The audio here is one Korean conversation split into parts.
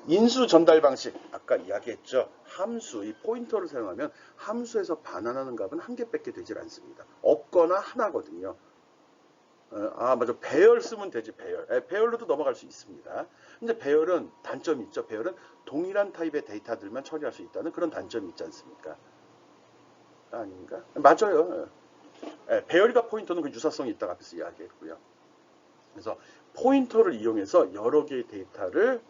인수 전달 방식 아까 이야기했죠. 함수, 이 포인터를 사용하면 함수에서 반환하는 값은 한 개밖에 되질 않습니다. 없거나 하나거든요. 맞아. 배열 쓰면 되지, 배열. 배열로도 넘어갈 수 있습니다. 근데 배열은 단점이 있죠. 배열은 동일한 타입의 데이터들만 처리할 수 있다는 그런 단점이 있지 않습니까? 아닌가? 맞아요. 배열과 포인터는 그 유사성이 있다고 앞에서 이야기했고요. 그래서 포인터를 이용해서 여러 개의 데이터를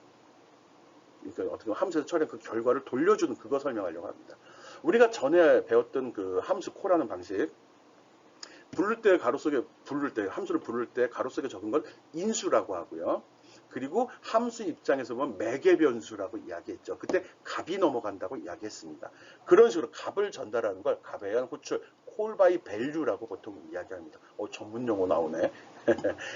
그러니까 어떻게 보면 함수에서 처리한 그 결과를 돌려주는 그거 설명하려고 합니다. 우리가 전에 배웠던 그 함수 코라는 방식, 부를 때 가로 속에 부를 때 함수를 부를 때 가로 속에 적은 걸 인수라고 하고요. 그리고 함수 입장에서 보면 매개 변수라고 이야기했죠. 그때 값이 넘어간다고 이야기했습니다. 그런 식으로 값을 전달하는 걸 값에 의한 호출, call by value라고 보통 이야기합니다. 전문 용어 나오네.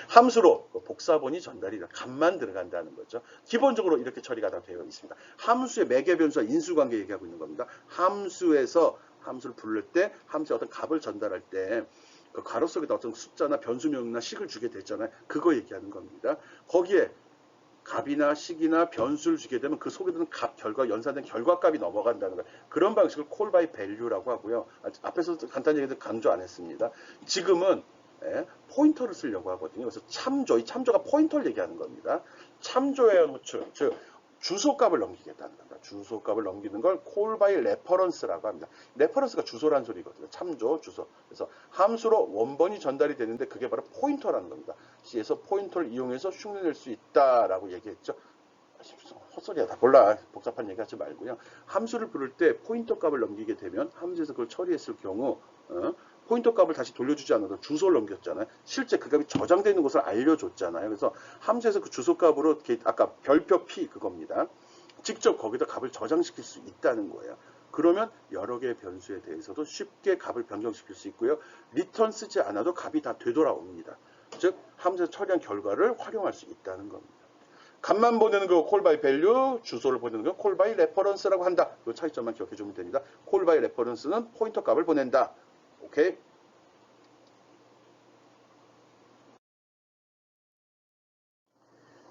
함수로 복사본이 전달이 값만 들어간다는 거죠. 기본적으로 이렇게 처리가 다 되어 있습니다. 함수의 매개 변수와 인수관계 얘기하고 있는 겁니다. 함수에서 함수를 부를 때 함수의 어떤 값을 전달할 때 그 가로 속에다 어떤 숫자나 변수명이나 식을 주게 됐잖아요. 그거 얘기하는 겁니다. 거기에 값이나 식이나 변수를 주게 되면 그 속에 드는 값, 결과, 연산된 결과값이 넘어간다는 거예요. 그런 방식을 call by value라고 하고요. 앞에서 간단히 얘기해도 강조 안 했습니다. 지금은 포인터를 쓰려고 하거든요. 그래서 참조, 이 참조가 포인터를 얘기하는 겁니다. 참조에 의한 호출, 즉 주소값을 넘기겠다는 겁니다. 주소값을 넘기는 걸 call by reference라고 합니다. reference가 주소란 소리거든요. 참조, 주소. 그래서 함수로 원본이 전달이 되는데 그게 바로 포인터라는 겁니다. C에서 포인터를 이용해서 흉내낼 수 있다라고 얘기했죠. 헛소리야. 다 몰라. 복잡한 얘기 하지 말고요. 함수를 부를 때 포인터 값을 넘기게 되면 함수에서 그걸 처리했을 경우 포인터 값을 다시 돌려주지 않아도 주소를 넘겼잖아요. 실제 그 값이 저장되어 있는 곳을 알려줬잖아요. 그래서 함수에서 그 주소 값으로 아까 별표 P 그겁니다. 직접 거기다 값을 저장시킬 수 있다는 거예요. 그러면 여러 개의 변수에 대해서도 쉽게 값을 변경시킬 수 있고요. 리턴 쓰지 않아도 값이 다 되돌아옵니다. 즉 함수에서 처리한 결과를 활용할 수 있다는 겁니다. 값만 보내는 거 call by value, 주소를 보내는 거 call by reference라고 한다. 이 차이점만 기억해 주면 됩니다. call by reference는 포인터 값을 보낸다. 오케이?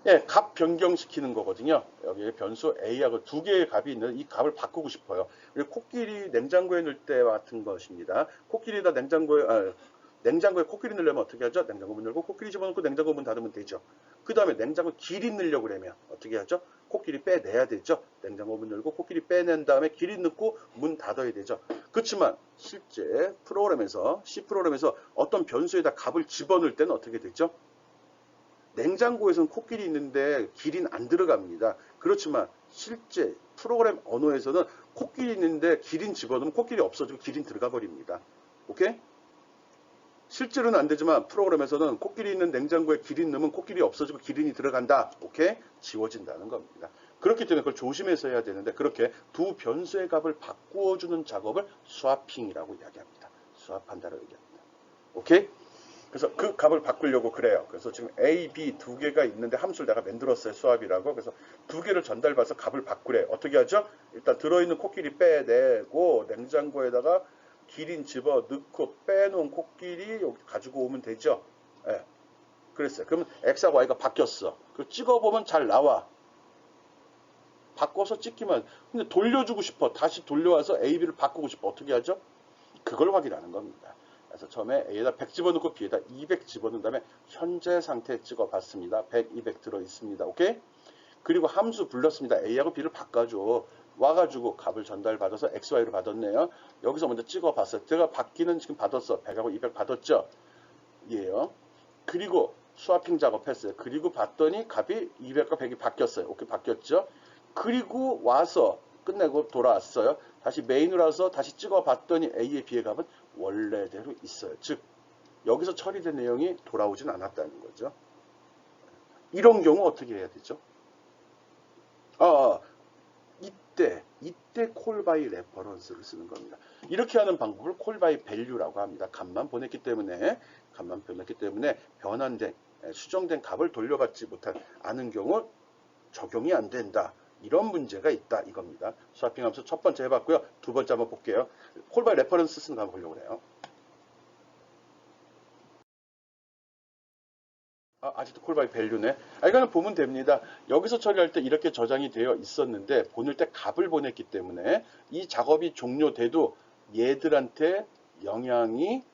예, 값 변경시키는 거거든요. 여기 변수 A하고 두 개의 값이 있는 이 값을 바꾸고 싶어요. 그리고 코끼리 냉장고에 넣을 때 같은 것입니다. 코끼리다 냉장고에 코끼리 넣으려면 어떻게 하죠? 냉장고 문 열고 코끼리 집어넣고 냉장고 문 닫으면 되죠. 그 다음에 냉장고 길이 넣으려고 그러면 어떻게 하죠? 코끼리 빼내야 되죠. 냉장고 문 열고 코끼리 빼낸 다음에 길이 넣고 문 닫아야 되죠. 그렇지만 실제 프로그램에서 C 프로그램에서 어떤 변수에다 값을 집어넣을 때는 어떻게 되죠? 냉장고에서는 코끼리 있는데 길이는 안 들어갑니다. 그렇지만 실제 프로그램 언어에서는 코끼리 있는데 기린 집어넣으면 코끼리 없어지고 기린 들어가 버립니다. 오케이? 실제로는 안 되지만 프로그램에서는 코끼리 있는 냉장고에 기린 넣으면 코끼리 없어지고 기린이 들어간다. 오케이? 지워진다는 겁니다. 그렇기 때문에 그걸 조심해서 해야 되는데 그렇게 두 변수의 값을 바꾸어주는 작업을 스와핑이라고 이야기합니다. 스왑한다라고 얘기합니다. 오케이? 그래서 그 값을 바꾸려고 그래요. 그래서 지금 A, B 두 개가 있는데 함수를 내가 만들었어요. 수압이라고. 그래서 두 개를 전달받아서 값을 바꾸래. 어떻게 하죠? 일단 들어있는 코끼리 빼내고 냉장고에다가 기린 집어 넣고 빼놓은 코끼리 여기 가지고 오면 되죠. 예. 그랬어요. 그러면 X하고 Y가 바뀌었어. 그 찍어보면 잘 나와. 바꿔서 찍기만. 근데 돌려주고 싶어. 다시 돌려와서 A, B를 바꾸고 싶어. 어떻게 하죠? 그걸 확인하는 겁니다. 그래서 처음에 A에다 100 집어넣고 B에다 200 집어넣은 다음에 현재 상태 찍어봤습니다. 100, 200 들어있습니다. 오케이? 그리고 함수 불렀습니다. A하고 B를 바꿔줘. 와가지고 값을 전달받아서 XY로 받았네요. 여기서 먼저 찍어봤어요. 제가 받기는 지금 받았어. 100하고 200 받았죠? 이에요. 그리고 스와핑 작업했어요. 그리고 봤더니 값이 200과 100이 바뀌었어요. 오케이, 바뀌었죠? 그리고 와서 끝내고 돌아왔어요. 다시 메인으로 와서 다시 찍어봤더니 A의 B의 값은 원래대로 있어요. 즉 여기서 처리된 내용이 돌아오진 않았다는 거죠. 이런 경우 어떻게 해야 되죠? 이때 call by reference를 쓰는 겁니다. 이렇게 하는 방법을 call by value라고 합니다. 값만 보냈기 때문에 변환된 수정된 값을 돌려받지 못한 않은 경우 적용이 안 된다. 이런 문제가 있다 이겁니다. 스와핑 함수 첫 번째 해봤고요. 두 번째 한번 볼게요. call by reference 쓰는 거 한번 보려고 해요. 아직도 콜바이 밸류네. 이거는 보면 됩니다. 여기서 처리할 때 이렇게 저장이 되어 있었는데 보낼 때 값을 보냈기 때문에 이 작업이 종료돼도 얘들한테 영향이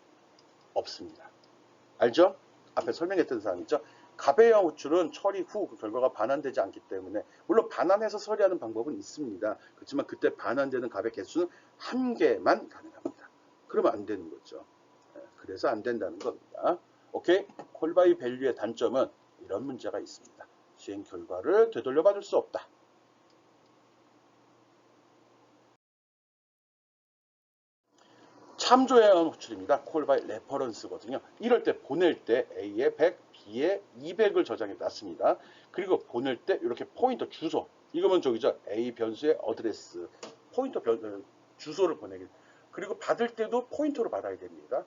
없습니다. 알죠? 앞에 설명했던 사항이죠. 값의 영 호출은 처리 후 그 결과가 반환되지 않기 때문에, 물론 반환해서 처리하는 방법은 있습니다. 그렇지만 그때 반환되는 값의 개수는 한 개만 가능합니다. 그러면 안 되는 거죠. 그래서 안 된다는 겁니다. 오케이? 콜바이 밸류의 단점은 이런 문제가 있습니다. 수행 결과를 되돌려 받을 수 없다. 참조해야 하는 호출입니다. 콜바이 레퍼런스거든요. 이럴 때 보낼 때 A에 100, B에 200을 저장해 놨습니다. 그리고 보낼 때 이렇게 포인터 주소, 이거면 저기죠. A 변수의 어드레스, 포인터 주소를 보내게. 그리고 받을 때도 포인터로 받아야 됩니다.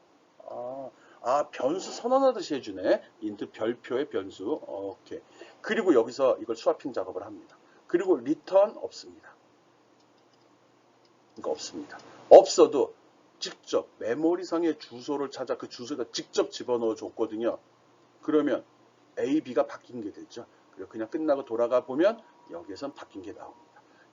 변수 선언하듯이 해주네. 인트 별표의 변수. 오케이. 그리고 여기서 이걸 스와핑 작업을 합니다. 그리고 리턴 없습니다. 이거 없습니다. 없어도 직접 메모리상의 주소를 찾아 그 주소에다 직접 집어넣어 줬거든요. 그러면 A, B가 바뀐 게 되죠. 그리고 그냥 끝나고 돌아가 보면 여기에선 바뀐 게 나옵니다.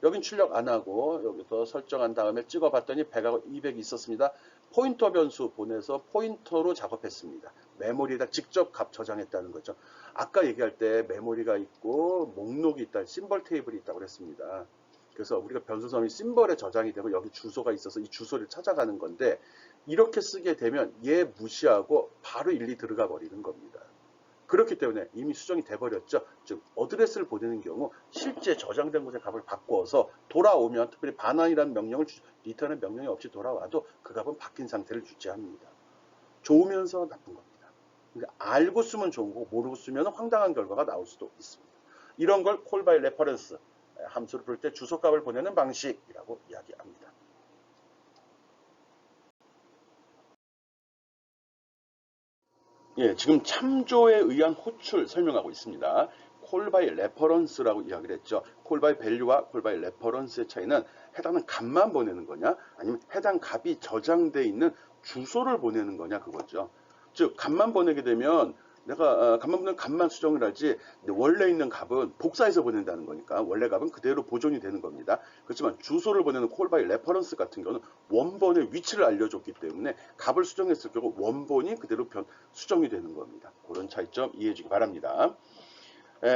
여긴 출력 안 하고 여기서 설정한 다음에 찍어봤더니 100하고 200이 있었습니다. 포인터 변수 보내서 포인터로 작업했습니다. 메모리에다 직접 값 저장했다는 거죠. 아까 얘기할 때 메모리가 있고 목록이 있다, 심벌 테이블이 있다고 그랬습니다. 그래서 우리가 변수섬이 심벌에 저장이 되고 여기 주소가 있어서 이 주소를 찾아가는 건데, 이렇게 쓰게 되면 얘 무시하고 바로 일리 들어가 버리는 겁니다. 그렇기 때문에 이미 수정이 돼버렸죠. 즉 어드레스를 보내는 경우 실제 저장된 곳의 값을 바꿔서 돌아오면, 특별히 반환이라는 명령을 리턴의 명령이 없이 돌아와도 그 값은 바뀐 상태를 유지합니다. 좋으면서 나쁜 겁니다. 그러니까 알고 쓰면 좋은 거고 모르고 쓰면 황당한 결과가 나올 수도 있습니다. 이런 걸 콜바이 레퍼런스, 함수를 부를 때 주소값을 보내는 방식이라고 이야기합니다. 예, 지금 참조에 의한 호출 설명하고 있습니다. 콜바이 레퍼런스라고 이야기를 했죠. 콜바이 밸류와 콜바이 레퍼런스의 차이는 해당하는 값만 보내는 거냐, 아니면 해당 값이 저장되어 있는 주소를 보내는 거냐, 그거죠. 즉 값만 보내게 되면 내가 값만 보내는 값만 수정을 하지, 원래 있는 값은 복사해서 보낸다는 거니까 원래 값은 그대로 보존이 되는 겁니다. 그렇지만 주소를 보내는 콜바이 레퍼런스 같은 경우는 원본의 위치를 알려줬기 때문에 값을 수정했을 경우 원본이 그대로 수정이 되는 겁니다. 그런 차이점 이해해 주기 바랍니다.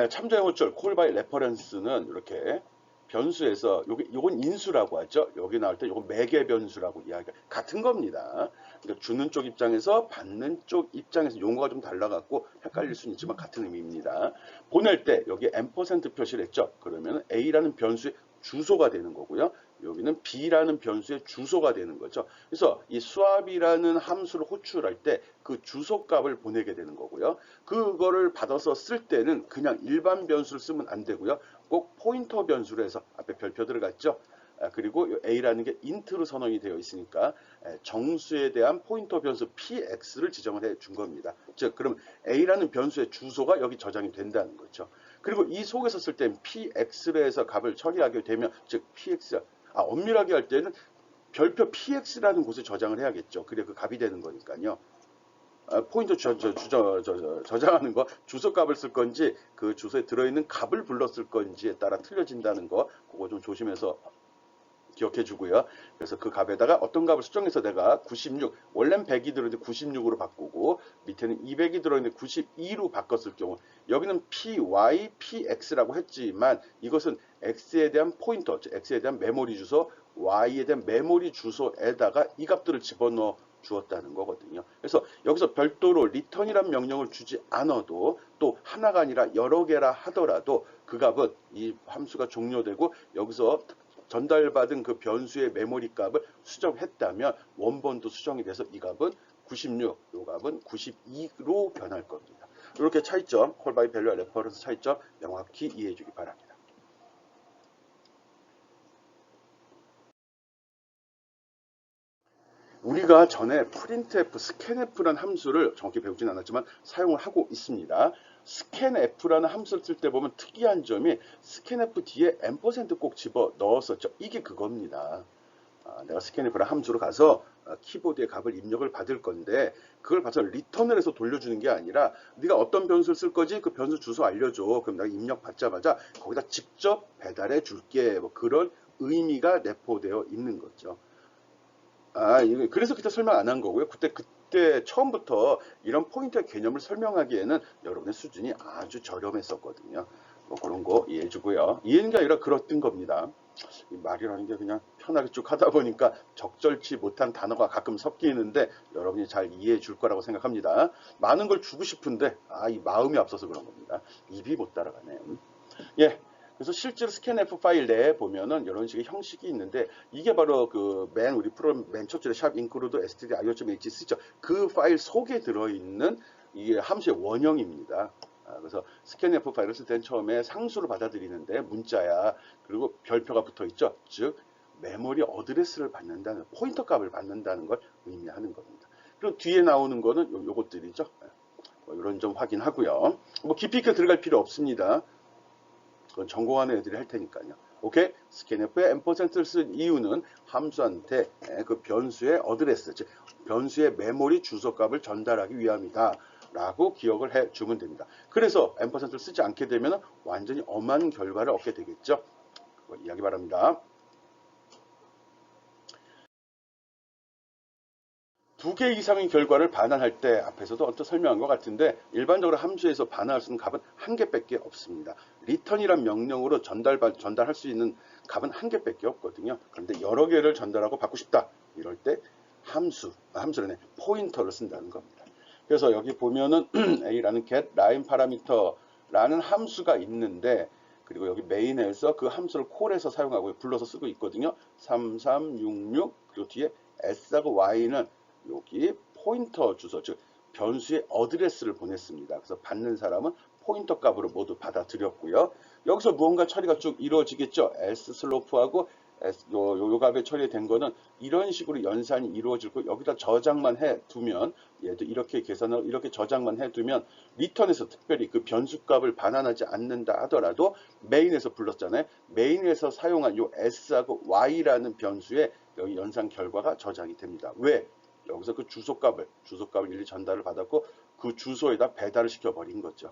참조의 호출 콜바이 레퍼런스는 이렇게 변수에서 요건 인수라고 하죠. 여기 나올 때 요건 매개 변수라고 이야기가 같은 겁니다. 그러니까 주는 쪽 입장에서 받는 쪽 입장에서 용어가 좀 달라갖고 헷갈릴 수는 있지만 같은 의미입니다. 보낼 때 여기 %% 표시를 했죠. 그러면 A라는 변수의 주소가 되는 거고요. 여기는 B라는 변수의 주소가 되는 거죠. 그래서 이 swap이라는 함수를 호출할 때 그 주소 값을 보내게 되는 거고요. 그거를 받아서 쓸 때는 그냥 일반 변수를 쓰면 안 되고요. 꼭 포인터 변수로 해서 앞에 별표 들어갔죠. 그리고 A라는 게 인트로 선언이 되어 있으니까 정수에 대한 포인터 변수 px를 지정을 해 준 겁니다. 즉 그럼 A라는 변수의 주소가 여기 저장이 된다는 거죠. 그리고 이 속에서 쓸 땐 px로 해서 값을 처리하게 되면, 즉 px, 엄밀하게 할 때는 별표 px라는 곳에 저장을 해야겠죠. 그래 그 값이 되는 거니까요. 포인터 저장하는 거 주소 값을 쓸 건지 그 주소에 들어있는 값을 불렀을 건지에 따라 틀려진다는 거, 그거 좀 조심해서 기억해 주고요. 그래서 그 값에다가 어떤 값을 수정해서 내가 96, 원래는 100이 들어있는데 96으로 바꾸고 밑에는 200이 들어있는데 92로 바꿨을 경우, 여기는 py, px라고 했지만 이것은 x에 대한 포인터, 즉 x에 대한 메모리 주소, y에 대한 메모리 주소에다가 이 값들을 집어넣어 주었다는 거거든요. 그래서 여기서 별도로 리턴이란 명령을 주지 않아도, 또 하나가 아니라 여러 개라 하더라도 그 값은 이 함수가 종료되고 여기서 전달받은 그 변수의 메모리 값을 수정했다면 원본도 수정이 돼서 이 값은 96, 이 값은 92로 변할 겁니다. 이렇게 차이점, 콜바이 밸류와 레퍼런스 차이점 명확히 이해해 주기 바랍니다. 우리가 전에 printf, scanf라는 함수를 정확히 배우진 않았지만 사용을 하고 있습니다. scanf라는 함수를 쓸 때 보면 특이한 점이 scanf 뒤에 %꼭 집어 넣었었죠. 이게 그겁니다. 내가 스캔F라는 함수로 가서 키보드에 값을 입력을 받을 건데 그걸 봐서 리턴을 해서 돌려주는 게 아니라 네가 어떤 변수를 쓸 거지? 그 변수 주소 알려줘. 그럼 내가 입력 받자마자 거기다 직접 배달해 줄게. 뭐 그런 의미가 내포되어 있는 거죠. 그래서 그때 설명 안 한 거고요. 그때 처음부터 이런 포인터의 개념을 설명하기에는 여러분의 수준이 아주 저렴했었거든요. 뭐 그런 거 이해해 주고요. 이해는 게 아니라 그렇던 겁니다. 이 말이라는 게 그냥 편하게 쭉 하다 보니까 적절치 못한 단어가 가끔 섞이는데 여러분이 잘 이해해 줄 거라고 생각합니다. 많은 걸 주고 싶은데 이 마음이 앞서서 그런 겁니다. 입이 못 따라가네요. 예. 그래서 실제로 스캔F 파일 내에 보면은 이런 식의 형식이 있는데 이게 바로 그 우리 프로그램 맨 첫 줄에 샵 include stdio.h 쓰죠. 그 파일 속에 들어있는 이게 함수의 원형입니다. 그래서 스캔F 파일을 쓸 때는 처음에 상수를 받아들이는데 문자야. 그리고 별표가 붙어 있죠. 즉 메모리 어드레스를 받는다는 포인터 값을 받는다는 걸 의미하는 겁니다. 그리고 뒤에 나오는 거는 요것들이죠. 뭐 이런 점 확인하고요. 뭐 깊이 있게 들어갈 필요 없습니다. 그건 전공하는 애들이 할 테니까요. 오케이? 스캔F에 앰퍼센트를 쓴 이유는 함수한테 그 변수의 어드레스, 즉 변수의 메모리 주소값을 전달하기 위함이다. 라고 기억을 해주면 됩니다. 그래서 앰퍼센트를 쓰지 않게 되면 완전히 엄한 결과를 얻게 되겠죠. 그거 이야기 바랍니다. 두 개 이상의 결과를 반환할 때 앞에서도 언뜻 설명한 것 같은데 일반적으로 함수에서 반환할 수 있는 값은 한 개밖에 없습니다. return이란 명령으로 전달할 수 있는 값은 한 개밖에 없거든요. 그런데 여러 개를 전달하고 받고 싶다. 이럴 때 함수라네 포인터를 쓴다는 겁니다. 그래서 여기 보면은 a라는 get line parameter라는 함수가 있는데 그리고 여기 메인에서 그 함수를 콜해서 사용하고 불러서 쓰고 있거든요. 3366 그리고 뒤에 s하고 y는 여기 포인터 주소, 즉 변수의 어드레스를 보냈습니다. 그래서 받는 사람은 포인터 값으로 모두 받아들였고요. 여기서 무언가 처리가 쭉 이루어지겠죠. s 슬로프하고 요 값에 처리된 거는 이런 식으로 연산이 이루어지고 여기다 저장만 해두면 얘도 이렇게 계산을 이렇게 저장만 해두면 리턴에서 특별히 그 변수 값을 반환하지 않는다 하더라도 메인에서 불렀잖아요. 메인에서 사용한 요 s하고 y라는 변수의 여기 연산 결과가 저장이 됩니다. 왜? 여기서 그 주소값을 일일이 전달을 받았고 그 주소에다 배달을 시켜버린 거죠.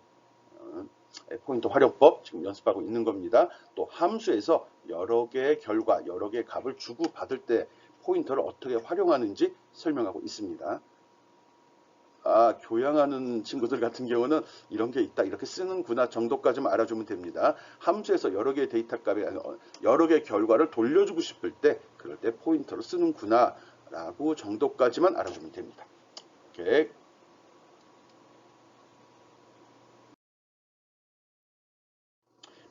포인터 활용법 지금 연습하고 있는 겁니다. 또 함수에서 여러 개의 결과, 여러 개의 값을 주고받을 때 포인터를 어떻게 활용하는지 설명하고 있습니다. 교양하는 친구들 같은 경우는 이런 게 있다, 이렇게 쓰는구나 정도까지만 알아주면 됩니다. 함수에서 여러 개의 데이터 값에 여러 개의 결과를 돌려주고 싶을 때 그럴 때 포인터를 쓰는구나 라고 정도까지만 알아주면 됩니다. 오케이.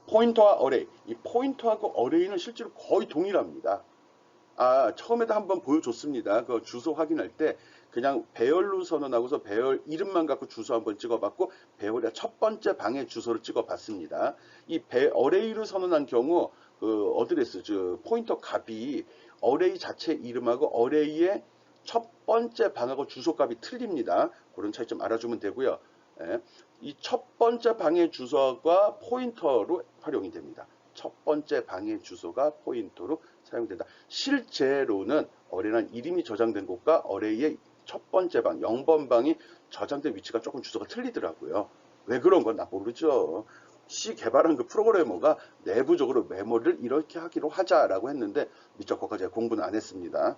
포인터와 어레이. 이 포인터하고 어레이는 실제로 거의 동일합니다. 처음에도 한번 보여줬습니다. 그 주소 확인할 때 그냥 배열로 선언하고서 배열 이름만 갖고 주소 한번 찍어봤고 배열의 첫 번째 방의 주소를 찍어봤습니다. 이 어레이로 선언한 경우 그 어드레스, 즉 포인터 값이 어레이 자체 이름하고 어레이의 첫 번째 방하고 주소 값이 틀립니다. 그런 차이점 알아주면 되고요. 이 첫 번째 방의 주소가 포인터로 활용이 됩니다. 첫 번째 방의 주소가 포인터로 사용된다. 실제로는 어레이란 이름이 저장된 곳과 어레이의 첫 번째 방, 0번 방이 저장된 위치가 조금 주소가 틀리더라고요. 왜 그런 건 나 모르죠. C 개발한 그 프로그래머가 내부적으로 메모리를 이렇게 하기로 하자라고 했는데 미처 거기까지 제가 공부는 안 했습니다.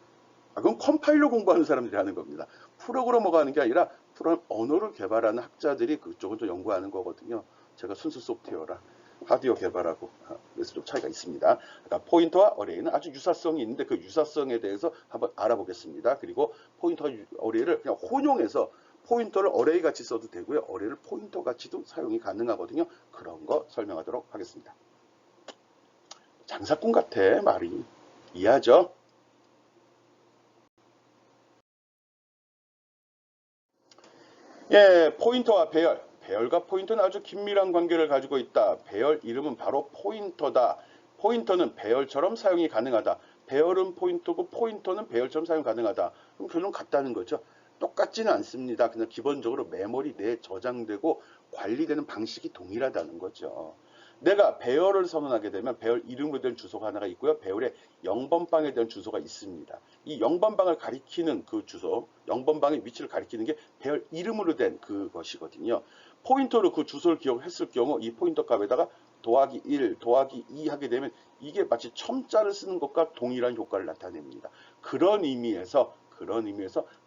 그건 컴파일러 공부하는 사람들이 하는 겁니다. 프로그래머가 하는 게 아니라 프로그램 언어를 개발하는 학자들이 그쪽은 좀 연구하는 거거든요. 제가 순수 소프트웨어라 하드웨어 개발하고 그래서 좀 차이가 있습니다. 그러니까 포인터와 어레이는 아주 유사성이 있는데 그 유사성에 대해서 한번 알아보겠습니다. 그리고 포인터와 어레이를 그냥 혼용해서 포인터를 어레이 같이 써도 되고요. 어레이를 포인터 같이도 사용이 가능하거든요. 그런 거 설명하도록 하겠습니다. 장사꾼 같아 말이. 이해하죠? 예, 포인터와 배열. 배열과 포인터는 아주 긴밀한 관계를 가지고 있다. 배열 이름은 바로 포인터다. 포인터는 배열처럼 사용이 가능하다. 배열은 포인터고 포인터는 배열처럼 사용 가능하다. 그럼 결론 같다는 거죠. 똑같지는 않습니다. 그냥 기본적으로 메모리 내에 저장되고 관리되는 방식이 동일하다는 거죠. 내가 배열을 선언하게 되면 배열 이름으로 된 주소가 하나가 있고요. 배열에 0번방에 대한 주소가 있습니다. 이 0번방을 가리키는 그 주소, 0번방의 위치를 가리키는 게 배열 이름으로 된 그것이거든요. 포인터로 그 주소를 기억했을 경우 이 포인터 값에다가 더하기 1, 더하기 2 하게 되면 이게 마치 첨자를 쓰는 것과 동일한 효과를 나타냅니다. 그런 의미에서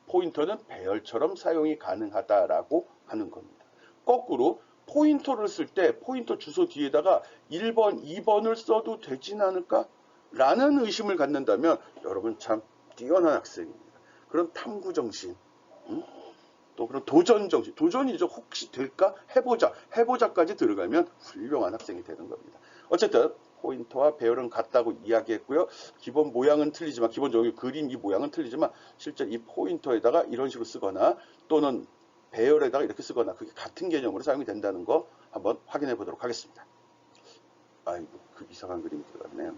포인터는 배열처럼 사용이 가능하다라고 하는 겁니다. 거꾸로 포인터를 쓸 때 포인터 주소 뒤에다가 1번, 2번을 써도 되진 않을까? 라는 의심을 갖는다면 여러분 참 뛰어난 학생입니다. 그런 탐구정신, 또 그런 도전정신, 도전이죠. 혹시 될까? 해보자까지 들어가면 훌륭한 학생이 되는 겁니다. 어쨌든 포인터와 배열은 같다고 이야기했고요. 기본 모양은 틀리지만, 기본적으로 그림 이 모양은 틀리지만 실제 이 포인터에다가 이런 식으로 쓰거나 또는 배열에다가 이렇게 쓰거나 그게 같은 개념으로 사용이 된다는 거 한번 확인해 보도록 하겠습니다. 아이고, 그 이상한 그림이 들어갔네요.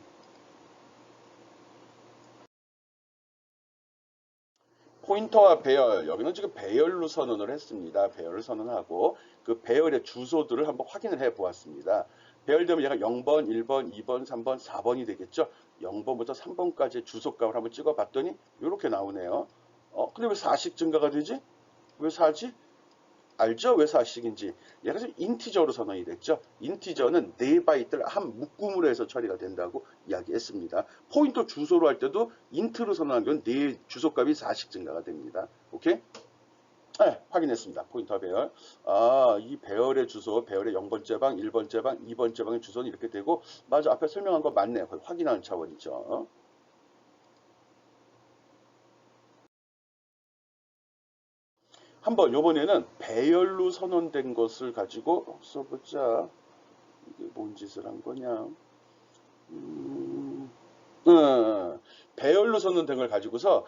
포인터와 배열, 여기는 지금 배열로 선언을 했습니다. 배열을 선언하고 그 배열의 주소들을 한번 확인을 해 보았습니다. 배열되면 얘가 0번, 1번, 2번, 3번, 4번이 되겠죠. 0번부터 3번까지의 주소값을 한번 찍어 봤더니 이렇게 나오네요. 근데 왜 4씩 증가가 되지? 왜 4지? 알죠? 왜 4씩인지. 얘가 지금 인티저로 선언이 됐죠. 인티저는 4바이트를 한 묶음으로 해서 처리가 된다고 이야기했습니다. 포인터 주소로 할 때도 인트로 선언한 건 4 주소값이 4씩 증가가 됩니다. 오케이? 네, 확인했습니다. 포인터 배열. 이 배열의 주소, 배열의 0번째 방, 1번째 방, 2번째 방의 주소는 이렇게 되고, 맞아, 앞에 설명한 거 맞네요. 거의 확인하는 차원이죠. 한번 요번에는 배열로 선언된 것을 가지고 써보자. 이게 뭔 짓을 한 거냐. 배열로 선언된 걸 가지고서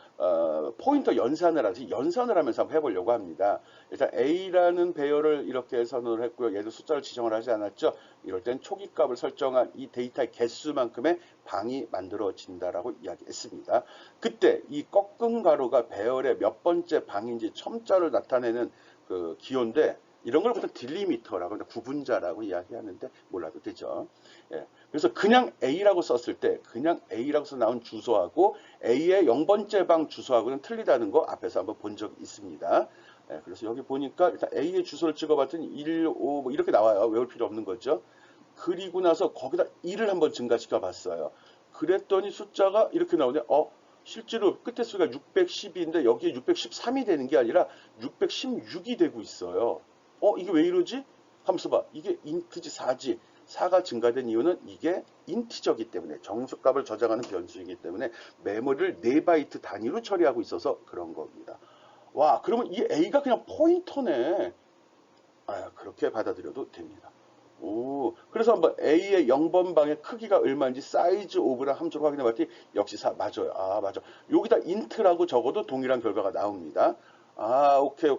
포인터 연산을 하면서 한번 해보려고 합니다. 일단 A라는 배열을 이렇게 선언을 했고요. 얘도 숫자를 지정을 하지 않았죠. 이럴 땐 초기값을 설정한 이 데이터의 개수만큼의 방이 만들어진다라고 이야기했습니다. 그때 이 꺾은 가로가 배열의 몇 번째 방인지 첨자를 나타내는 그 기호인데 이런 걸 보통 딜리미터라고 구분자라고 이야기하는데 몰라도 되죠. 예. 그래서 그냥 A라고 썼을 때 그냥 A라고 써 나온 주소하고 A의 0번째 방 주소하고는 틀리다는 거 앞에서 한번 본 적이 있습니다. 예. 그래서 여기 보니까 일단 A의 주소를 찍어봤더니 1, 5 뭐 이렇게 나와요. 외울 필요 없는 거죠. 그리고 나서 거기다 1을 한번 증가시켜 봤어요. 그랬더니 숫자가 이렇게 나오네. 실제로 끝에 수가 612인데 여기에 613이 되는 게 아니라 616이 되고 있어요. 이게 왜 이러지? 하면서 봐. 이게 인트지 4지. 4가 증가된 이유는 이게 인티저기 때문에 정수값을 저장하는 변수이기 때문에 메모리를 4바이트 단위로 처리하고 있어서 그런 겁니다. 와, 그러면 이 A가 그냥 포인터네. 그렇게 받아들여도 됩니다. 그래서 한번 A의 0번 방의 크기가 얼마인지 사이즈 오브랑 함수로 확인해 봤더니 역시 4 맞아요. 맞아. 여기다 인트라고 적어도 동일한 결과가 나옵니다. 오케이.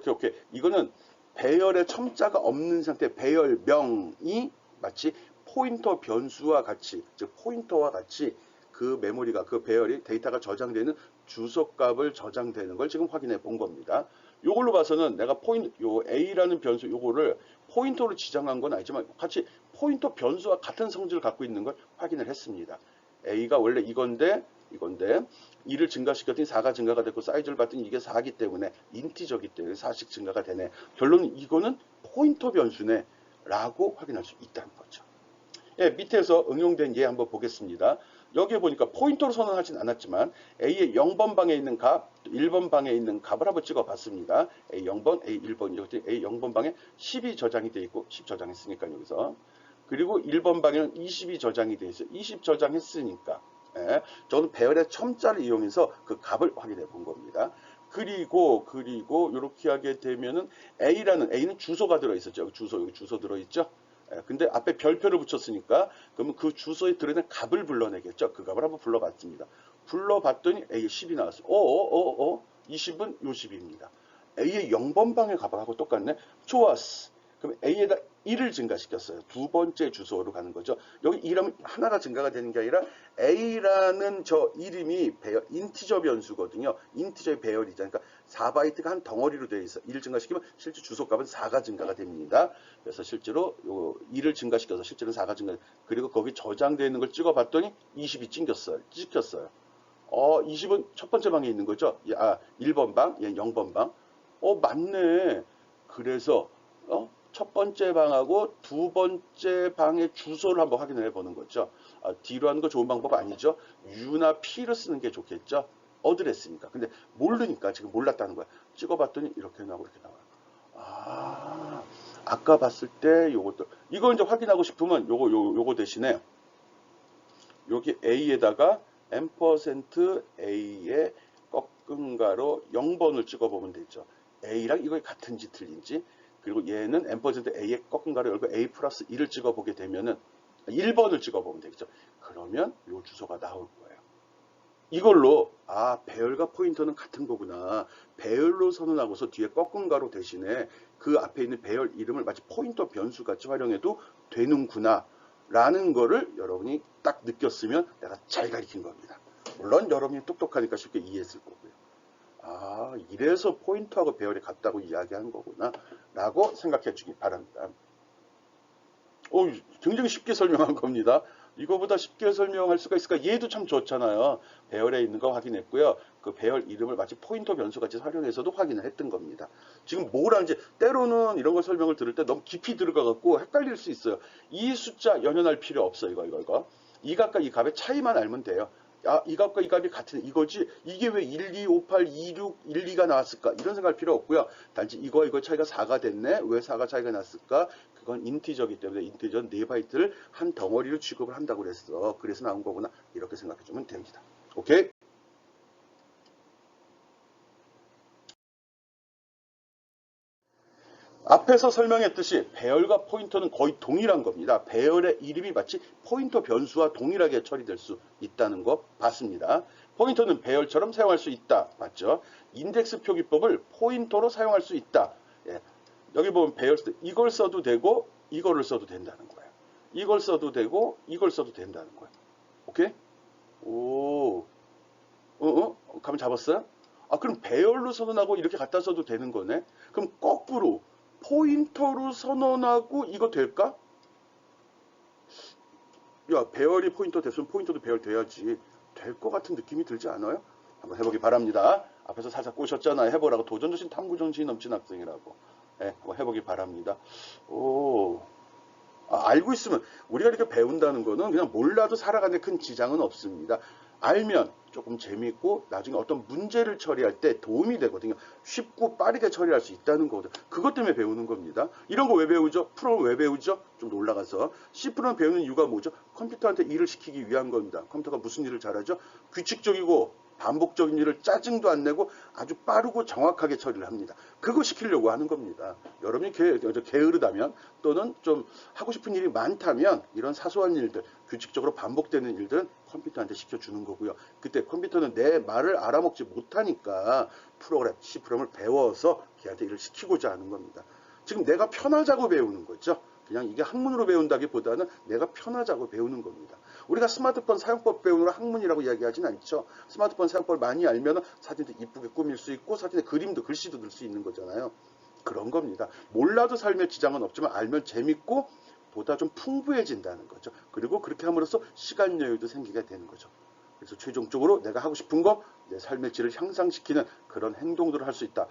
이거는 배열의 첨자가 없는 상태 배열명이 마치 포인터 변수와 같이, 즉 포인터와 같이 그 메모리가 그 배열이 데이터가 저장되는 주소값을 저장되는 걸 지금 확인해 본 겁니다. 이걸로 봐서는 내가 요 A라는 변수 요거를 포인터로 지정한 건 아니지만 같이 포인터 변수와 같은 성질을 갖고 있는 걸 확인을 했습니다. A가 원래 이건데 2를 증가시켰더니 4가 증가가 됐고 사이즈를 봤더니 이게 4기 때문에 인티저기 때문에 4씩 증가가 되네. 결론은 이거는 포인터 변수네 라고 확인할 수 있다는 거죠. 예, 밑에서 응용된 예 한번 보겠습니다. 여기에 보니까 포인터로 선언하진 않았지만 A의 0번 방에 있는 값, 1번 방에 있는 값을 한번 찍어 봤습니다. A 0번, A 1번, 여기 A 0번 방에 10이 저장이 되어 있고 10 저장했으니까 여기서 그리고 1번 방에는 20이 저장이 되어 있어요. 20 저장했으니까 저는 배열의 첨자를 이용해서 그 값을 확인해 본 겁니다. 그리고 이렇게 하게 되면은 A는 주소가 들어있었죠. 여기 주소 들어있죠. 근데 앞에 별표를 붙였으니까 그러면 그 주소에 들어있는 값을 불러내겠죠. 그 값을 한번 불러봤습니다. 불러봤더니 A에 10이 나왔어요. 20은 요 10입니다. A의 0번 방의 값하고 똑같네. 좋았어. 그럼 A에다 1을 증가시켰어요. 두 번째 주소로 가는 거죠. 여기 이름 하나가 증가가 되는 게 아니라 A라는 저 이름이 배열, 인티저 변수거든요. 인티저의 배열이죠. 그러니까 4바이트가 한 덩어리로 되어 있어. 1을 증가시키면 실제 주소값은 4가 증가가 됩니다. 그래서 실제로 요 1을 증가시켜서 실제로 4가 증가. 그리고 거기 저장되어 있는 걸 찍어봤더니 20이 찍혔어요. 20은 첫 번째 방에 있는 거죠. 1번 방, 얘 0번 방. 맞네. 그래서 첫 번째 방하고 두 번째 방의 주소를 한번 확인을 해보는 거죠. D로 하는 거 좋은 방법 아니죠. U나 P를 쓰는 게 좋겠죠. 어드레스니까. 근데 모르니까 지금 몰랐다는 거야. 찍어봤더니 이렇게 나오고 이렇게 나와요. 아까 봤을 때 요것도 이거 이제 확인하고 싶으면 요거 대신에 여기 A에다가 %A의 꺾은 가로 0번을 찍어보면 되죠. A랑 이거 같은지 틀린지. 그리고 얘는 %A의 꺾은 가로 열고 A 플러스 1을 찍어보게 되면은 1번을 찍어보면 되겠죠. 그러면 요 주소가 나올 거예요. 이걸로 배열과 포인터는 같은 거구나. 배열로 선언하고서 뒤에 꺾은 가로 대신에 그 앞에 있는 배열 이름을 마치 포인터 변수 같이 활용해도 되는구나 라는 거를 여러분이 딱 느꼈으면 내가 잘 가르친 겁니다. 물론 여러분이 똑똑하니까 쉽게 이해했을 거고요. 이래서 포인터하고 배열이 같다고 이야기한 거구나 라고 생각해 주기 바랍니다. 굉장히 쉽게 설명한 겁니다. 이거보다 쉽게 설명할 수가 있을까? 얘도 참 좋잖아요. 배열에 있는 거 확인했고요. 그 배열 이름을 마치 포인터 변수 같이 활용해서도 확인을 했던 겁니다. 지금 뭘 하는지 때로는 이런 걸 설명을 들을 때 너무 깊이 들어가 갖고 헷갈릴 수 있어요. 이 숫자 연연할 필요 없어. 이거. 이 값과 이 값의 차이만 알면 돼요. 이 값과 이 값이 같은 이거지. 이게 왜 1, 2, 5, 8, 2, 6, 1, 2가 나왔을까? 이런 생각할 필요 없고요. 단지 이거 차이가 4가 됐네. 왜 4가 차이가 났을까? 그건 인티저기 때문에 인티저는 4바이트를 한 덩어리로 취급을 한다고 그랬어. 그래서 나온 거구나. 이렇게 생각해 주면 됩니다. 오케이? 앞에서 설명했듯이 배열과 포인터는 거의 동일한 겁니다. 배열의 이름이 마치 포인터 변수와 동일하게 처리될 수 있다는 거 봤습니다. 포인터는 배열처럼 사용할 수 있다. 맞죠? 인덱스 표기법을 포인터로 사용할 수 있다. 여기 보면 배열 이걸 써도 되고 이거를 써도 된다는 거예요. 이걸 써도 되고 이걸 써도 된다는 거예요. 오케이? 감을 잡았어요? 그럼 배열로 선언하고 이렇게 갖다 써도 되는 거네? 그럼 거꾸로 포인터로 선언하고 이거 될까? 배열이 포인터 됐으면 포인터도 배열 돼야지. 될 것 같은 느낌이 들지 않아요? 한번 해보기 바랍니다. 앞에서 살짝 꼬셨잖아요. 해보라고. 도전정신 탐구정신이 넘친 학생이라고. 한번 해보기 바랍니다. 알고 있으면 우리가 이렇게 배운다는 거는 그냥 몰라도 살아가는 큰 지장은 없습니다. 알면 조금 재미있고 나중에 어떤 문제를 처리할 때 도움이 되거든요. 쉽고 빠르게 처리할 수 있다는 거거든요. 그것 때문에 배우는 겁니다. 이런 거 왜 배우죠? 프로는 왜 배우죠? 좀 올라가서 C프로그램 배우는 이유가 뭐죠? 컴퓨터한테 일을 시키기 위한 겁니다. 컴퓨터가 무슨 일을 잘하죠? 규칙적이고 반복적인 일을 짜증도 안 내고 아주 빠르고 정확하게 처리를 합니다. 그거 시키려고 하는 겁니다. 여러분이 게으르다면 또는 좀 하고 싶은 일이 많다면 이런 사소한 일들, 규칙적으로 반복되는 일들은 컴퓨터한테 시켜주는 거고요. 그때 컴퓨터는 내 말을 알아먹지 못하니까 C 프로그램을 배워서 걔한테 일을 시키고자 하는 겁니다. 지금 내가 편하자고 배우는 거죠. 그냥 이게 학문으로 배운다기보다는 내가 편하자고 배우는 겁니다. 우리가 스마트폰 사용법 배우느라 학문이라고 이야기하진 않죠. 스마트폰 사용법을 많이 알면 사진도 이쁘게 꾸밀 수 있고 사진에 그림도 글씨도 넣을 수 있는 거잖아요. 그런 겁니다. 몰라도 삶에 지장은 없지만 알면 재밌고 보다 좀 풍부해진다는 거죠. 그리고 그렇게 함으로써 시간 여유도 생기게 되는 거죠. 그래서 최종적으로 내가 하고 싶은 거, 내 삶의 질을 향상시키는 그런 행동들을 할 수 있다.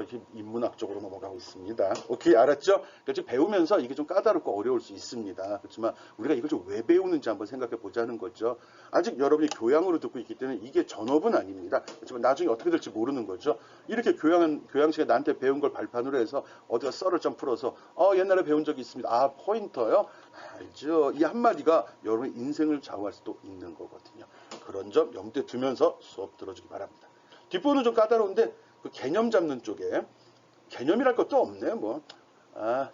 이게 인문학적으로 넘어가고 있습니다. 오케이, 알았죠? 그러니까 지금 배우면서 이게 좀 까다롭고 어려울 수 있습니다. 그렇지만 우리가 이걸 좀 왜 배우는지 한번 생각해 보자는 거죠. 아직 여러분이 교양으로 듣고 있기 때문에 이게 전업은 아닙니다. 그렇지만 나중에 어떻게 될지 모르는 거죠. 이렇게 교양식에 나한테 배운 걸 발판으로 해서 어디가 썰을 좀 풀어서 옛날에 배운 적이 있습니다. 포인터요? 알죠. 이 한마디가 여러분의 인생을 좌우할 수도 있는 거거든요. 그런 점 염두에 두면서 수업 들어주기 바랍니다. 뒷부분은 좀 까다로운데 그 개념 잡는 쪽에 개념이랄 것도 없네.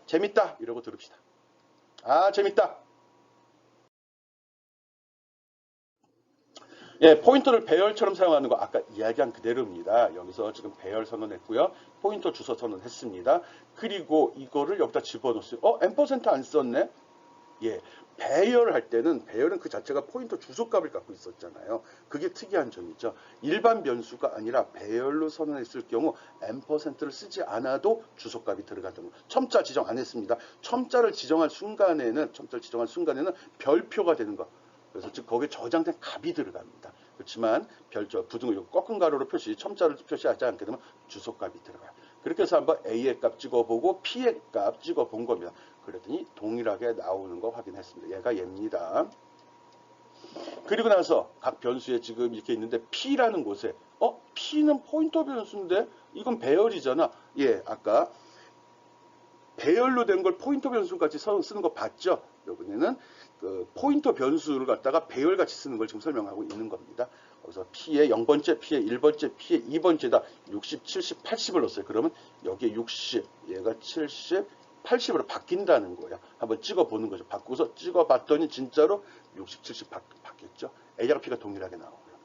재밌다 이러고 들읍시다. 재밌다. 예, 포인터를 배열처럼 사용하는 거 아까 이야기한 그대로입니다. 여기서 지금 배열 선언했고요. 포인터 주소 선언했습니다. 그리고 이거를 여기다 집어넣었어요. n%안 썼네? 예, 배열할 때는 배열은 그 자체가 포인터 주소값을 갖고 있었잖아요. 그게 특이한 점이죠. 일반 변수가 아니라 배열로 선언했을 경우 n%를 쓰지 않아도 주소값이 들어가던 거. 첨자 지정 안 했습니다. 첨자를 지정한 순간에는 별표가 되는 거. 그래서 즉 거기에 저장된 값이 들어갑니다. 그렇지만 부등을 꺾은 가로로 첨자를 표시하지 않게 되면 주소값이 들어가요. 그렇게 해서 한번 A의 값 찍어보고 P의 값 찍어본 겁니다. 그랬더니 동일하게 나오는 거 확인했습니다. 얘가 얘입니다. 그리고 나서 각 변수에 지금 이렇게 있는데 P라는 곳에 P는 포인터 변수인데 이건 배열이잖아. 예, 아까 배열로 된 걸 포인터 변수같이 쓰는 거 봤죠? 이번에는 그 포인터 변수를 갖다가 배열같이 쓰는 걸 지금 설명하고 있는 겁니다. 그래서 P의 0번째, P의 1번째, P의 2번째다 60, 70, 80을 넣었어요. 그러면 여기에 60, 얘가 70, 80으로 바뀐다는 거예요. 한번 찍어보는 거죠. 바꾸서 찍어봤더니 진짜로 60, 70 바뀌었죠. A랑 P가 동일하게 나오고요.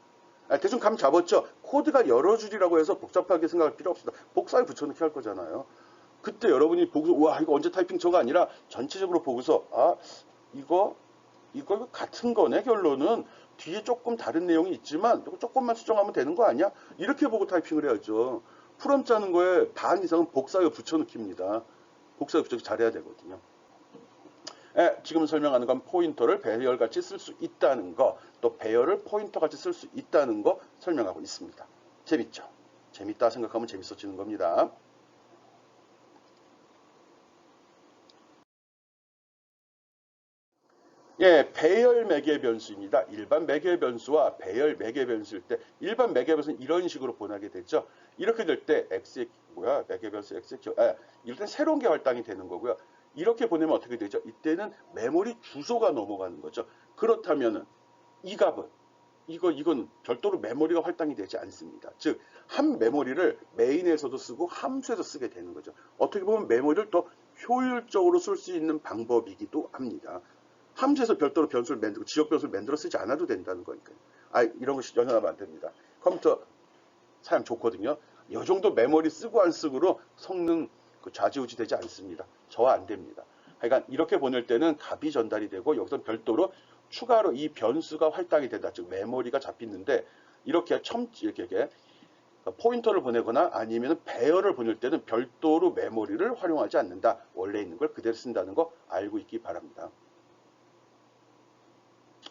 대충 감 잡았죠? 코드가 여러 줄이라고 해서 복잡하게 생각할 필요 없습니다. 복사에 붙여넣기 할 거잖아요. 그때 여러분이 보고서 와 이거 언제 타이핑 쳐가 아니라 전체적으로 보고서 이거 같은 거네 결론은 뒤에 조금 다른 내용이 있지만 이거 조금만 수정하면 되는 거 아니야? 이렇게 보고 타이핑을 해야죠. 프롬 짜는 거에 반 이상은 복사에 붙여넣기입니다. 복사에 붙여넣기 잘해야 되거든요. 지금 설명하는 건 포인터를 배열같이 쓸 수 있다는 거, 또 배열을 포인터같이 쓸 수 있다는 거 설명하고 있습니다. 재밌죠? 재밌다 생각하면 재밌어지는 겁니다. 예, 배열 매개 변수입니다. 일반 매개 변수와 배열 매개 변수일 때 일반 매개 변수는 이런 식으로 보내게 되죠. 이렇게 될 때 x의 매개 변수 x의 이럴 땐 새로운 게 할당이 되는 거고요. 이렇게 보내면 어떻게 되죠? 이때는 메모리 주소가 넘어가는 거죠. 그렇다면은 이 값은 이건 별도로 메모리가 할당이 되지 않습니다. 즉 한 메모리를 메인에서도 쓰고 함수에서 쓰게 되는 거죠. 어떻게 보면 메모리를 더 효율적으로 쓸 수 있는 방법이기도 합니다. 함수에서 별도로 변수를 만들고 지역 변수를 만들어 쓰지 않아도 된다는 거니까요. 이런 것이 연연하면 안 됩니다. 컴퓨터 사양 좋거든요. 이 정도 메모리 쓰고 안 쓰고로 성능 좌지우지 되지 않습니다. 저하 안 됩니다. 하여간 이렇게 보낼 때는 값이 전달이 되고 여기서 별도로 추가로 이 변수가 할당이 된다. 즉 메모리가 잡히는데 이렇게 포인터를 보내거나 아니면 배열을 보낼 때는 별도로 메모리를 활용하지 않는다. 원래 있는 걸 그대로 쓴다는 거 알고 있기 바랍니다.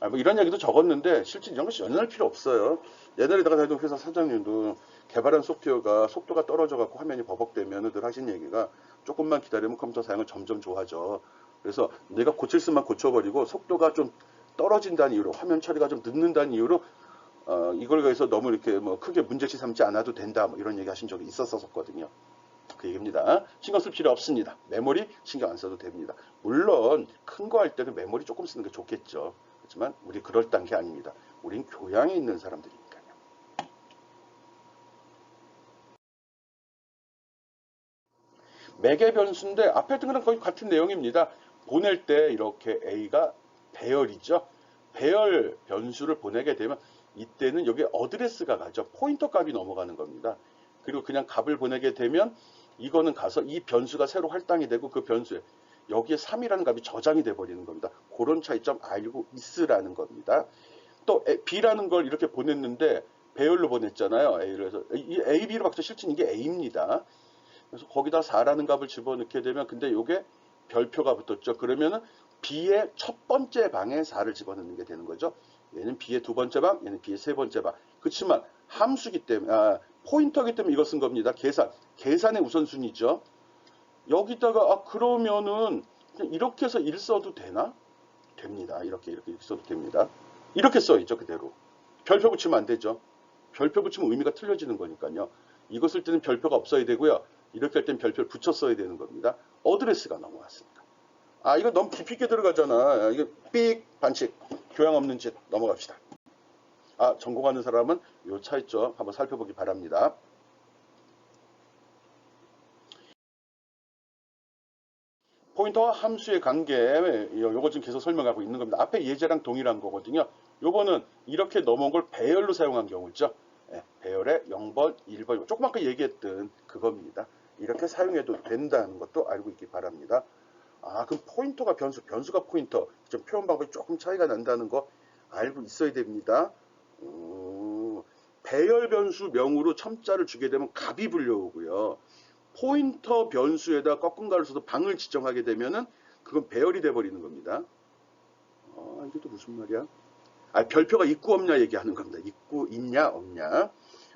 뭐 이런 얘기도 적었는데 실제 이런 것이 연연할 필요 없어요. 옛날에 내가 다니던 회사 사장님도 개발한 소프트웨어가 속도가 떨어져갖고 화면이 버벅대면 늘 하신 얘기가 조금만 기다리면 컴퓨터 사용을 점점 좋아져. 그래서 내가 고칠 수만 고쳐버리고 속도가 좀 떨어진다는 이유로 화면 처리가 좀 늦는다는 이유로 이걸 위해서 너무 이렇게 뭐 크게 문제시 삼지 않아도 된다. 뭐 이런 얘기 하신 적이 있었었거든요. 그 얘기입니다. 신경 쓸 필요 없습니다. 메모리 신경 안 써도 됩니다. 물론 큰 거 할 때는 메모리 조금 쓰는 게 좋겠죠. 그렇지만 우리 그럴 단계 아닙니다. 우린 교양에 있는 사람들이니까요. 매개 변수인데 앞에 든 거랑 거의 같은 내용입니다. 보낼 때 이렇게 A가 배열이죠. 배열 변수를 보내게 되면 이때는 여기 어드레스가 가죠. 포인터 값이 넘어가는 겁니다. 그리고 그냥 값을 보내게 되면 이거는 가서 이 변수가 새로 할당이 되고 그 변수에 여기에 3이라는 값이 저장이 돼 버리는 겁니다. 그런 차이점 알고 있으라는 겁니다. 또 B라는 걸 이렇게 보냈는데 배열로 보냈잖아요. A를 해서 이 A, B로 바뀌죠. 실제 이게 A입니다. 그래서 거기다 4라는 값을 집어넣게 되면 근데 이게 별표가 붙었죠. 그러면은 B의 첫 번째 방에 4를 집어넣는 게 되는 거죠. 얘는 B의 두 번째 방, 얘는 B의 세 번째 방. 그렇지만 함수기 때문에 포인터기 때문에 이거 쓴 겁니다. 계산의 우선순위죠. 여기다가 그러면은 그냥 이렇게 해서 1 써도 되나? 됩니다. 이렇게 써도 됩니다. 이렇게 써있죠. 그대로. 별표 붙이면 안 되죠. 별표 붙이면 의미가 틀려지는 거니까요. 이거 쓸 때는 별표가 없어야 되고요. 이렇게 할 때는 별표를 붙여 써야 되는 겁니다. 어드레스가 넘어왔습니다. 이거 너무 깊이 있게 들어가잖아. 이거 삑 반칙. 교양 없는 짓 넘어갑시다. 전공하는 사람은 이 차이점 한번 살펴보기 바랍니다. 포인터와 함수의 관계, 요거 지금 계속 설명하고 있는 겁니다. 앞에 예제랑 동일한 거거든요. 요거는 이렇게 넘어온 걸 배열로 사용한 경우죠. 배열의 0번, 1번, 조금 아까 얘기했던 그겁니다. 이렇게 사용해도 된다는 것도 알고 있기 바랍니다. 아, 그럼 포인터가 변수, 변수가 포인터, 좀 표현 방법이 조금 차이가 난다는 거 알고 있어야 됩니다. 배열 변수 명으로 첨자를 주게 되면 값이 불려오고요. 포인터 변수에다 꺾은 가를 써서 방을 지정하게 되면은 그건 배열이 돼버리는 겁니다. 이게 또 무슨 말이야? 별표가 있고 없냐 얘기하는 겁니다. 있고 있냐 없냐.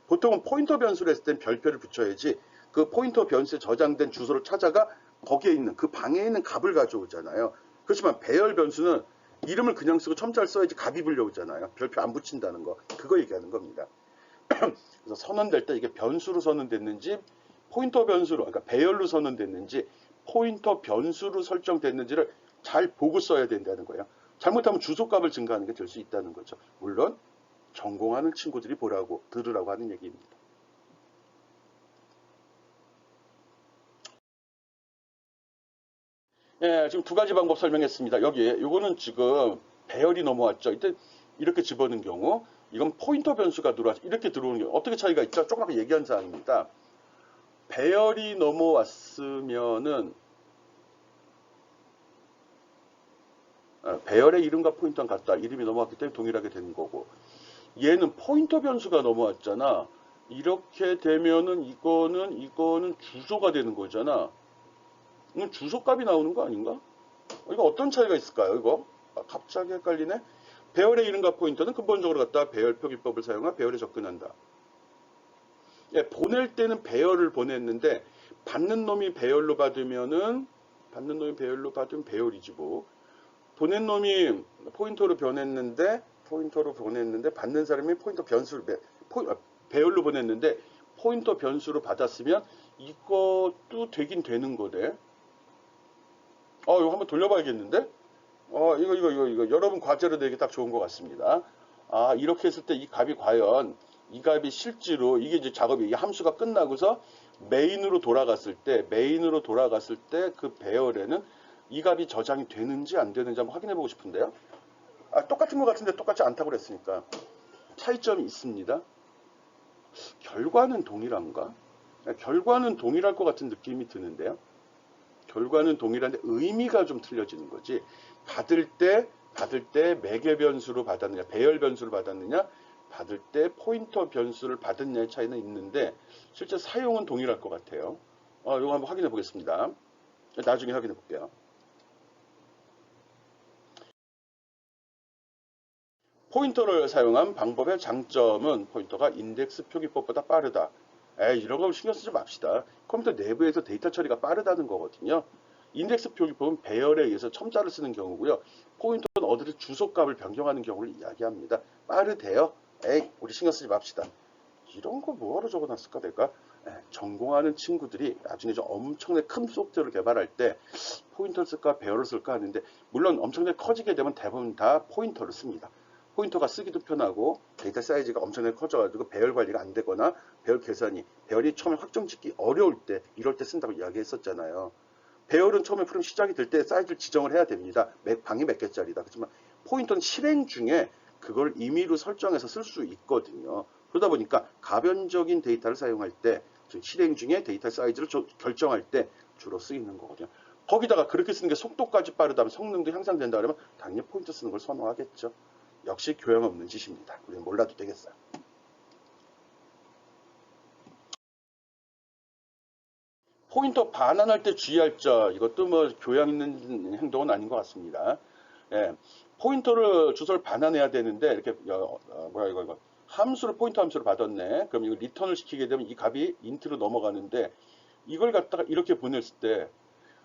보통은 포인터 변수를 했을 땐 별표를 붙여야지 그 포인터 변수에 저장된 주소를 찾아가 거기에 있는 그 방에 있는 값을 가져오잖아요. 그렇지만 배열 변수는 이름을 그냥 쓰고 첨자를 써야지 값이 불려오잖아요. 별표 안 붙인다는 거. 그거 얘기하는 겁니다. 그래서 선언될 때 이게 변수로 선언됐는지 포인터 변수로, 그러니까 배열로 선언됐는지 포인터 변수로 설정됐는지를 잘 보고 써야 된다는 거예요. 잘못하면 주소값을 증가하는 게 될 수 있다는 거죠. 물론 전공하는 친구들이 보라고 들으라고 하는 얘기입니다. 예, 지금 두 가지 방법 설명했습니다. 여기에 요거는 지금 배열이 넘어왔죠. 이때 이렇게 집어넣은 경우 이건 포인터 변수가 들어와서 이렇게 들어오는 경우 어떻게 차이가 있죠? 조금 아까 얘기한 사항입니다. 배열이 넘어왔으면은 배열의 이름과 포인터는 같다. 이름이 넘어왔기 때문에 동일하게 되는 거고 얘는 포인터 변수가 넘어왔잖아. 이렇게 되면은 이거는 주소가 되는 거잖아. 이건 주소값이 나오는 거 아닌가? 이거 어떤 차이가 있을까요? 이거 갑자기 헷갈리네. 배열의 이름과 포인터는 근본적으로 갖다 배열 표기법을 사용한 배열에 접근한다. 예, 보낼 때는 배열을 보냈는데 받는 놈이 배열로 받으면 배열이지 뭐. 보낸 놈이 포인터로 보냈는데 받는 사람이 포인터 변수를 배열로 보냈는데 포인터 변수로 받았으면 이것도 되긴 되는 거네. 이거 한번 돌려봐야겠는데? 이거 여러분 과제로 내기 딱 좋은 것 같습니다. 이렇게 했을 때 이 값이 과연 이 값이 실제로 이게 이제 작업이 이 함수가 끝나고서 메인으로 돌아갔을 때 그 배열에는 이 값이 저장이 되는지 안 되는지 한번 확인해 보고 싶은데요. 똑같은 것 같은데 똑같지 않다고 그랬으니까 차이점이 있습니다. 결과는 동일한가? 결과는 동일할 것 같은 느낌이 드는데요. 결과는 동일한데 의미가 좀 틀려지는 거지. 받을 때 매개 변수로 받았느냐, 배열 변수를 받았느냐, 받을 때 포인터 변수를 받았느냐의 차이는 있는데 실제 사용은 동일할 것 같아요. 이거 한번 확인해 보겠습니다. 나중에 확인해 볼게요. 포인터를 사용한 방법의 장점은 포인터가 인덱스 표기법보다 빠르다. 이런 거 신경 쓰지 맙시다. 컴퓨터 내부에서 데이터 처리가 빠르다는 거거든요. 인덱스 표기법은 배열에 의해서 첨자를 쓰는 경우고요. 포인터는 어디를 주소값을 변경하는 경우를 이야기합니다. 빠르대요. 우리 신경 쓰지 맙시다. 이런 거 뭐하러 적어놨을까 내가? 전공하는 친구들이 나중에 좀 엄청나게 큰 소프트웨어를 개발할 때 포인터를 쓸까 배열을 쓸까 하는데 물론 엄청나게 커지게 되면 대부분 다 포인터를 씁니다. 포인터가 쓰기도 편하고 데이터 사이즈가 엄청나게 커져가지고 배열 관리가 안 되거나 배열이 처음에 확정 짓기 어려울 때 이럴 때 쓴다고 이야기했었잖아요. 배열은 처음에 프롬 시작이 될 때 사이즈를 지정을 해야 됩니다. 방이 몇 개짜리다. 그렇지만 포인터는 실행 중에 그걸 임의로 설정해서 쓸 수 있거든요. 그러다 보니까 가변적인 데이터를 사용할 때 실행 중에 데이터 사이즈를 결정할 때 주로 쓰이는 거거든요. 거기다가 그렇게 쓰는 게 속도까지 빠르다면 성능도 향상된다 그러면 당연히 포인터 쓰는 걸 선호하겠죠. 역시 교양 없는 짓입니다. 우리는 몰라도 되겠어요. 포인터 반환할 때 주의할 점, 이것도 뭐 교양 있는 행동은 아닌 것 같습니다. 포인터를 주소를 반환해야 되는데 이렇게 이거 함수를 포인터 함수를 받았네. 그럼 이거 리턴을 시키게 되면 이 값이 인트로 넘어가는데 이걸 갖다가 이렇게 보냈을 때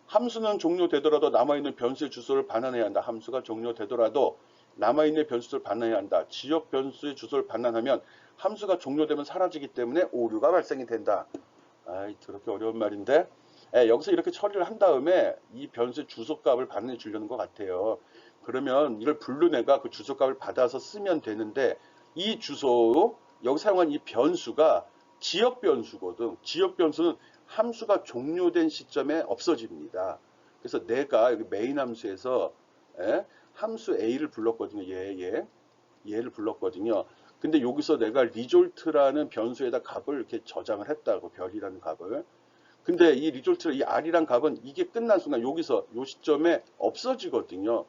함수는 종료되더라도 남아있는 변수의 주소를 반환해야 한다. 함수가 종료되더라도 남아있는 변수를 반환해야 한다. 지역 변수의 주소를 반환하면 함수가 종료되면 사라지기 때문에 오류가 발생이 된다. 그렇게 어려운 말인데 여기서 이렇게 처리를 한 다음에 이 변수의 주소값을 반환해 주려는 것 같아요. 그러면 이걸 블루네가 그 주소값을 받아서 쓰면 되는데 이 주소 여기 사용한 이 변수가 지역 변수거든. 지역 변수는 함수가 종료된 시점에 없어집니다. 그래서 내가 여기 메인 함수에서 함수 a를 불렀거든요. 얘를 불렀거든요. 근데 여기서 내가 result라는 변수에다 값을 이렇게 저장을 했다고, 별이라는 값을. 근데 이 result를, 이 r이란 값은 이게 끝난 순간 여기서 요 시점에 없어지거든요.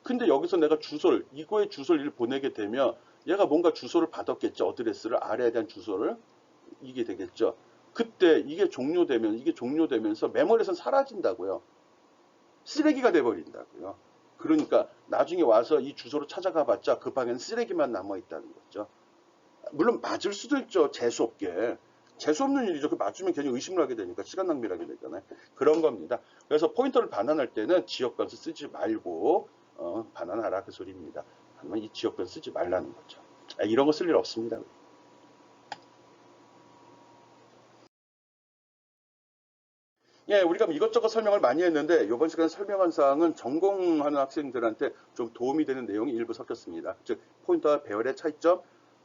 근데 여기서 내가 주소를, 이거의 주소를 보내게 되면 얘가 뭔가 주소를 받았겠죠. 어드레스를, r에 대한 주소를. 이게 되겠죠. 그때 이게 종료되면서 메모리에선 사라진다고요. 쓰레기가 돼버린다고요. 그러니까 나중에 와서 이 주소로 찾아가 봤자 그 방에는 쓰레기만 남아있다는 거죠. 물론 맞을 수도 있죠. 재수없게. 재수없는 일이죠. 그 맞으면 괜히 의심을 하게 되니까 시간 낭비를 하게 되잖아요. 그런 겁니다. 그래서 포인터를 반환할 때는 지역 변수 쓰지 말고 반환하라, 그 소리입니다. 하지만 이 지역 변수 쓰지 말라는 거죠. 이런 거 쓸 일 없습니다. 예, 우리가 이것저것 설명을 많이 했는데 이번 시간에 설명한 사항은 전공하는 학생들한테 좀 도움이 되는 내용이 일부 섞였습니다. 즉 포인터와 배열의 차이점,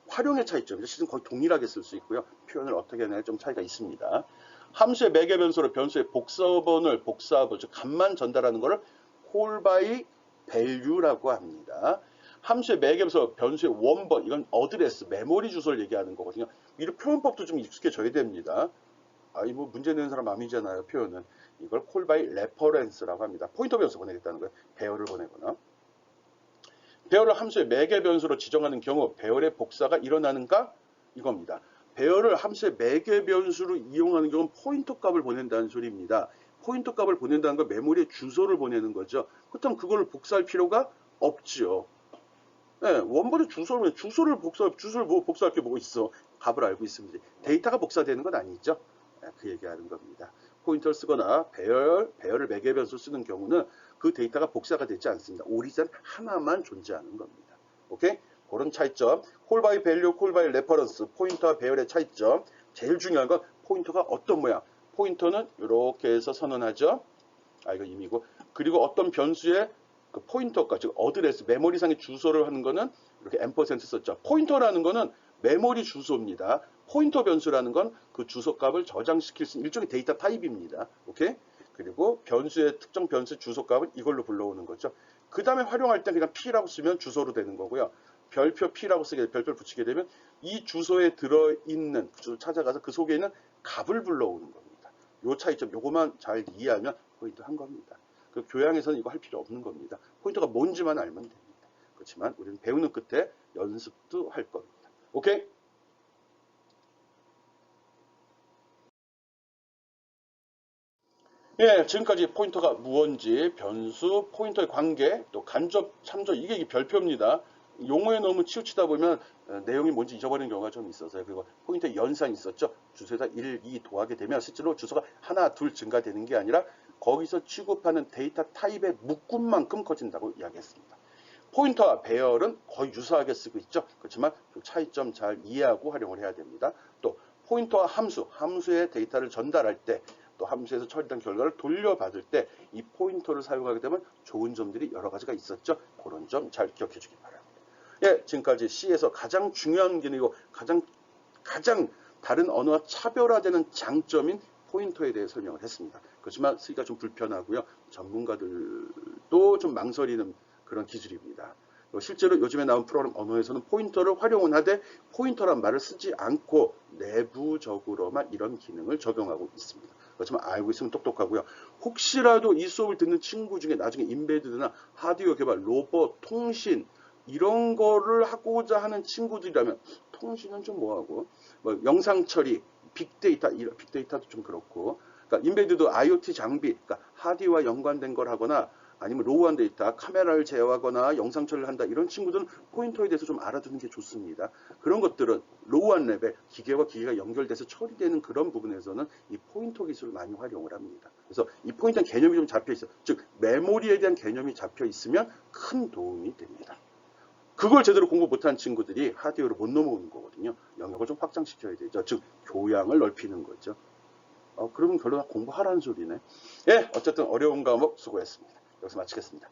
활용의 차이점, 실은 거의 동일하게 쓸 수 있고요. 표현을 어떻게 하냐에 좀 차이가 있습니다. 함수의 매개 변수로 변수의 복사본을 즉 값만 전달하는 것을 call by value라고 합니다. 함수의 매개 변수, 변수의 원본, 이건 어드레스, 메모리 주소를 얘기하는 거거든요. 이런 표현법도 좀 익숙해져야 됩니다. 뭐 문제 내는 사람 마음이잖아요. 표현은. 이걸 call by reference라고 합니다. 포인터 변수 보내겠다는 거예요. 배열을 보내거나. 배열을 함수의 매개 변수로 지정하는 경우 배열의 복사가 일어나는가? 이겁니다. 배열을 함수의 매개 변수로 이용하는 경우는 포인터 값을 보낸다는 소리입니다. 포인터 값을 보낸다는 건 메모리에 주소를 보내는 거죠. 그렇다면 그걸 복사할 필요가 없지요. 네, 원본의 주소를 복사할 게 뭐 있어? 값을 알고 있으면 데이터가 복사되는 건 아니죠. 그 얘기하는 겁니다. 포인터를 쓰거나 배열을 매개 변수 쓰는 경우는 그 데이터가 복사가 되지 않습니다. 오리지널 하나만 존재하는 겁니다. 오케이? 그런 차이점. call by value, call by reference, 포인터와 배열의 차이점. 제일 중요한 건 포인터가 어떤 모양. 포인터는 이렇게 해서 선언하죠. 이거 임이고. 그리고 어떤 변수의 그 포인터가, 즉 어드레스, 메모리상의 주소를 하는 거는 이렇게 앰퍼센트 썼죠. 포인터라는 거는 메모리 주소입니다. 포인터 변수라는 건 그 주소 값을 저장시킬 수 있는 일종의 데이터 타입입니다. 오케이? 그리고 변수의 특정 변수 주소 값은 이걸로 불러오는 거죠. 그 다음에 활용할 때 그냥 P라고 쓰면 주소로 되는 거고요. 별표 P라고 별표를 붙이게 되면 이 주소에 들어있는 주소 찾아가서 그 속에 있는 값을 불러오는 겁니다. 요 차이점, 요거만 잘 이해하면 포인터 한 겁니다. 그 교양에서는 이거 할 필요 없는 겁니다. 포인터가 뭔지만 알면 됩니다. 그렇지만 우리는 배우는 끝에 연습도 할 겁니다. 오케이? 예, 지금까지 포인터가 무언지, 변수, 포인터의 관계, 또 간접, 참조, 이게 별표입니다. 용어에 너무 치우치다 보면 내용이 뭔지 잊어버리는 경우가 좀 있어서요. 그리고 포인터의 연산이 있었죠. 주소에다 1, 2 더하게 되면 실제로 주소가 하나, 둘 증가되는 게 아니라 거기서 취급하는 데이터 타입의 묶음만큼 커진다고 이야기했습니다. 포인터와 배열은 거의 유사하게 쓰고 있죠. 그렇지만 그 차이점 잘 이해하고 활용을 해야 됩니다. 또 포인터와 함수의 데이터를 전달할 때, 또 함수에서 처리된 결과를 돌려받을 때 이 포인터를 사용하게 되면 좋은 점들이 여러 가지가 있었죠. 그런 점 잘 기억해 주기 바랍니다. 예, 지금까지 C에서 가장 중요한 기능이고 가장 다른 언어와 차별화되는 장점인 포인터에 대해 설명을 했습니다. 그렇지만 쓰기가 좀 불편하고요. 전문가들도 좀 망설이는 그런 기술입니다. 실제로 요즘에 나온 프로그램 언어에서는 포인터를 활용은 하되 포인터란 말을 쓰지 않고 내부적으로만 이런 기능을 적용하고 있습니다. 그렇지만 알고 있으면 똑똑하고요. 혹시라도 이 수업을 듣는 친구 중에 나중에 인베드나 하드웨어 개발, 로봇, 통신 이런 거를 하고자 하는 친구들이라면 통신은 좀 뭐하고 뭐 영상 처리, 빅데이터도 좀 그렇고 그러니까 인베드드 IoT 장비, 그러니까 하드웨어와 연관된 걸 하거나 아니면 로우한 데이터, 카메라를 제어하거나 영상 처리를 한다. 이런 친구들은 포인터에 대해서 좀 알아두는 게 좋습니다. 그런 것들은 로우한 레벨, 기계와 기계가 연결돼서 처리되는 그런 부분에서는 이 포인터 기술을 많이 활용을 합니다. 그래서 이 포인터는 개념이 좀 잡혀 있어요. 즉 메모리에 대한 개념이 잡혀 있으면 큰 도움이 됩니다. 그걸 제대로 공부 못한 친구들이 하드웨어로 못 넘어오는 거거든요. 영역을 좀 확장시켜야 되죠. 즉 교양을 넓히는 거죠. 그러면 결론 공부하라는 소리네. 예, 어쨌든 어려운 과목 수고했습니다. 여기서 마치겠습니다.